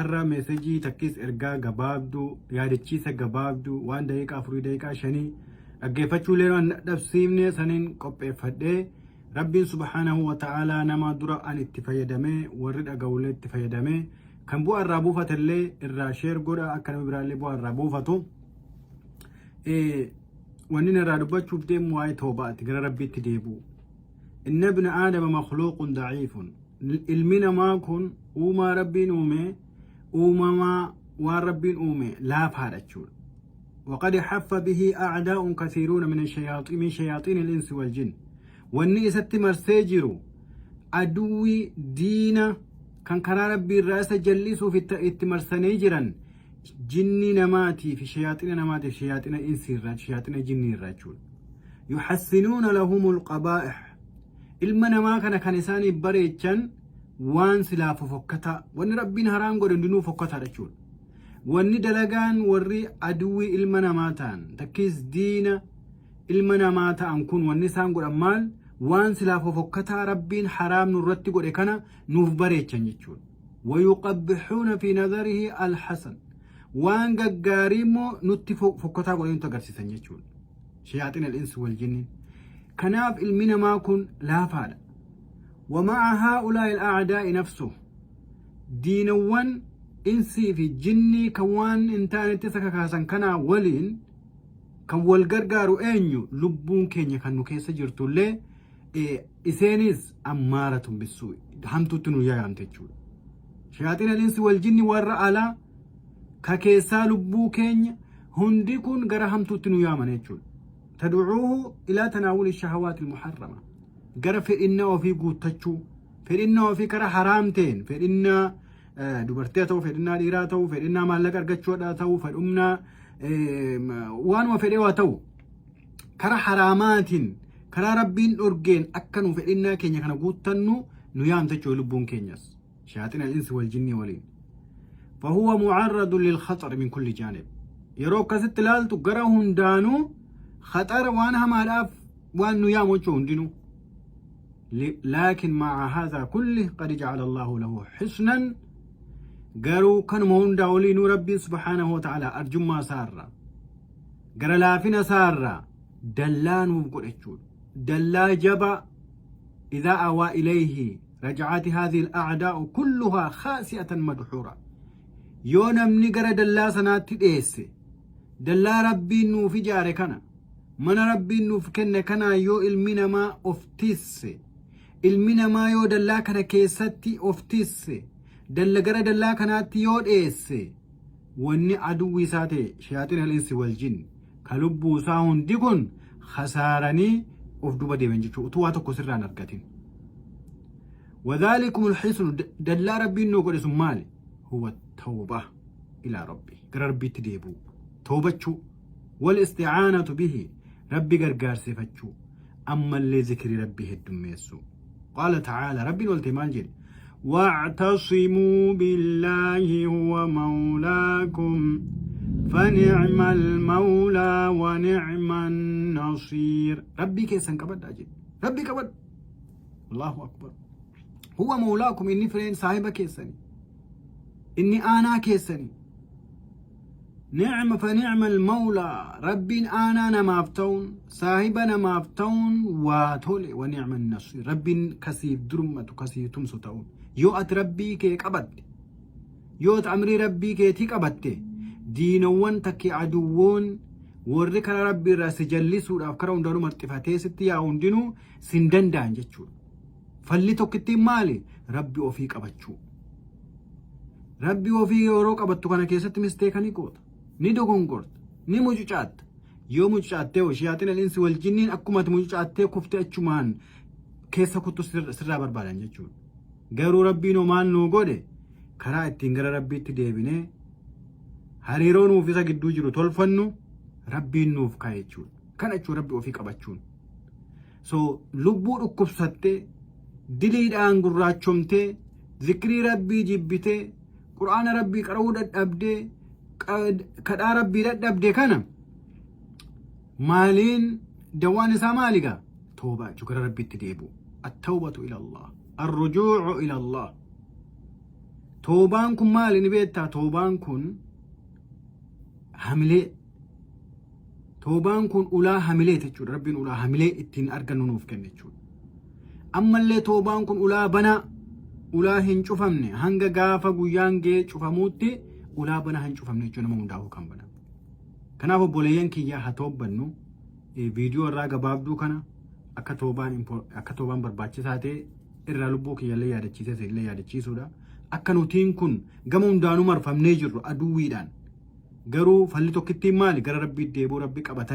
arra meesejii takkis ergaa gabaabduu yaadachiisa gabaabduu waan daqiiqaa 4 daqiiqaa 5 dhaggeeffachuu leeroon dhabsiifne saniin qopheeffadhee rabbiin subhaanahu wa ta'aalaa nama dura an itti fayyadamee warri dhaga'ulee itti fayyadamee kan bu'aa irraa buufatellee irraa sheer godha akka nama biraallee bu'aa irraa buufatu wanni irraa dubbachuuf deemu waa'ee toobaati gara rabbiitti deebi'u. inna ibna aadama makhluuqun daciifun ilmi namaa kun uumaa rabbiin uumamaa waan rabbiin uume laafaadha jechuudha. وقد حف به أعداء كثيرون من شياطين الإنس والجن واني ست مرسيجرو أدوي دينا كان كرا ربي الرأس جلسوا في التمرسنيجرا جني نماتي في شياطين نماتي في شياطين الإنس شياطين جني الرجل يحسنون لهم القبائح المنما كان إنساني بريتشان وان سلاف فكتا وان ربين هرام قد دنو فكتا رجل wanni dalagaan warri aduwwi ilma namaa ta'an takkis diina ilma namaa ta'an kun wanni isaan godhan maal waan silaaf fokkataa rabbiin haraam nurratti godhe kana nuuf bareechan jechuudha. wayuqabbixuuna fi nadarihi alhasan waan gaggaarii immoo nutti fokkataa godhe nutti agarsiisan jechuudha. shayaaxiin al-insi wal jinni kanaaf ilmi namaa kun laafaadha. wama'a haa'ulaa'i al-a'daa'i nafsuhu diinawwan insi fi jinni kan waan intaanitti isa kakaasan kanaa waliin kan wal gargaaru eenyu lubbuun keenya kan nu keessa jirtullee iseenis ammaaratun bissuu hamtuutti nu yaayamte jechuudha. shayaaxiin al-insi wal jinni warra alaa ka keessaa lubbuu keenya hundi kun gara hamtuutti nu yaaman jechuudha. tad'uuhu ilaa tanaawuli shahawaati muharrama gara fedhinnaa ofii guuttachuu fedhinnaa ofii kara haraamteen fedhinnaa dubartii ta'uu fedhinnaa dhiiraa ta'uu fedhinnaa maallaqa argachuudha ta'uu fedhumnaa waanuma fedhee waa ta'u kara haraamaatiin karaa rabbiin dhorgeen akka nu fedhinnaa keenya kana guuttannu nu yaamtachuu lubbuun keenyas shayaaxiin al-insi wal jinni waliin fahuwa mu'arradun lil khatar min kulli jaanib yeroo akkasitti ilaaltu gara hundaanuu khatar waan hamaadhaaf waan nu yaamachuu hundinuu لكن مع هذا كله قد جعل الله له حسنا قالوا كانوا مهون داولين ربي سبحانه وتعالى أرجما سارة قال لا فينا سارة دلان وقل اتشول دلا جبا إذا أوى إليه رجعت هذه الأعداء كلها خاسئة مدحورة يونا من قرى دلا سنات تديس دلا ربي نو في جاركنا من ربي نو في كنا يو المنا ما افتس المنا ما يو دلا كنا كيستي افتس دل gara dallaa kanaatti yoo dheesse wanni aduwwi isaa ta'e shayaaxiin al-insi wal jin ka lubbuu isaa hundi kun khasaaranii of duba deeman jechuudha utuu waa tokko sirraan argatin. وذلكم الحسن دلا ربي نو قد اسمال هو التوبة إلى ربي قرر ربي تديبو توبتشو والاستعانة به ربي قرقار سفتشو أما اللي ذكر ربي هدميسو قال تعالى ربي والتمال جل واعتصموا بالله هو مولاكم فنعم المولى ونعم النصير ربي كيسن كبد أجل ربي كبد الله أكبر هو مولاكم إني فرين صاحبة كيسني إني أنا كيسني نعم فنعم المولى ربي أنا نمافتون صاحبنا نمافتون واتولي ونعم النصير ربي كسيف درمة كسيف تمسطون yoo ati rabbii kee qabatte yoo ati amrii rabbii keetii qabatte diinawwan takki aduwwoon warri karaa rabbii irraa si jallisuudhaaf karaa hundaanuu marxifatee sitti yaa hundinuu sin danda'an jechuudha. falli tokkittiin maali rabbi ofii qabachuu rabbi ofii yeroo qabattu kana keessatti misteeka ni goota ni dogongorta ni mucucaatta yoo mucucaattee shayaaxiin al-insi wal jinniin akkuma ati mucucaattee kuftee achumaan keessa kuttu sirraa barbaadan jechuudha. garuu rabbiin maal nuu godhe karaa ittiin gara rabbiitti deebinee hariiroo nuuf isa gidduu jiru tolfannu rabbiin nuuf kaa'e jechuudha. kana jechuun rabbi ofii qabachuun so lubbuu dhukkubsattee diliidhaan gurraachomtee zikrii rabbii jibbitee qur'aana rabbii qara'uu dadhabdee kadhaa rabbii dadhabdee kana maaliin dawaan isaa maaligaa toobaa jechuun gara rabbiitti deebi'u at-tawbatu ila Allah الرجوع إلى الله toobaan kun maali ni beektaa? Toobaan kun hamilee. Toobaan kun ulaa hamilee jechuudha. Rabbiin ulaa hamilee ittiin argannu nuuf kenne jechuudha. Ammallee toobaan kun ulaa banaa, ulaa hin cufamne hanga gaafa guyyaan gee cufamuutti ulaa banaa hin cufamne jechuudha. Nama hundaa'uu kan bana. Kanaaf obboleeyyan kiyyaa haa toobbannu. Viidiyoo irraa gabaabduu kana akka toobaan barbaachisaa ta'e irraa lubbuu kiyyaallee yaadachiisee illee yaadachiisuudha. Akka nutiin kun gama hundaanuu marfamnee jirru aduwwiidhaan. Garuu falli tokkittiin maali? Gara Rabbii deebuu, Rabbi qabatanii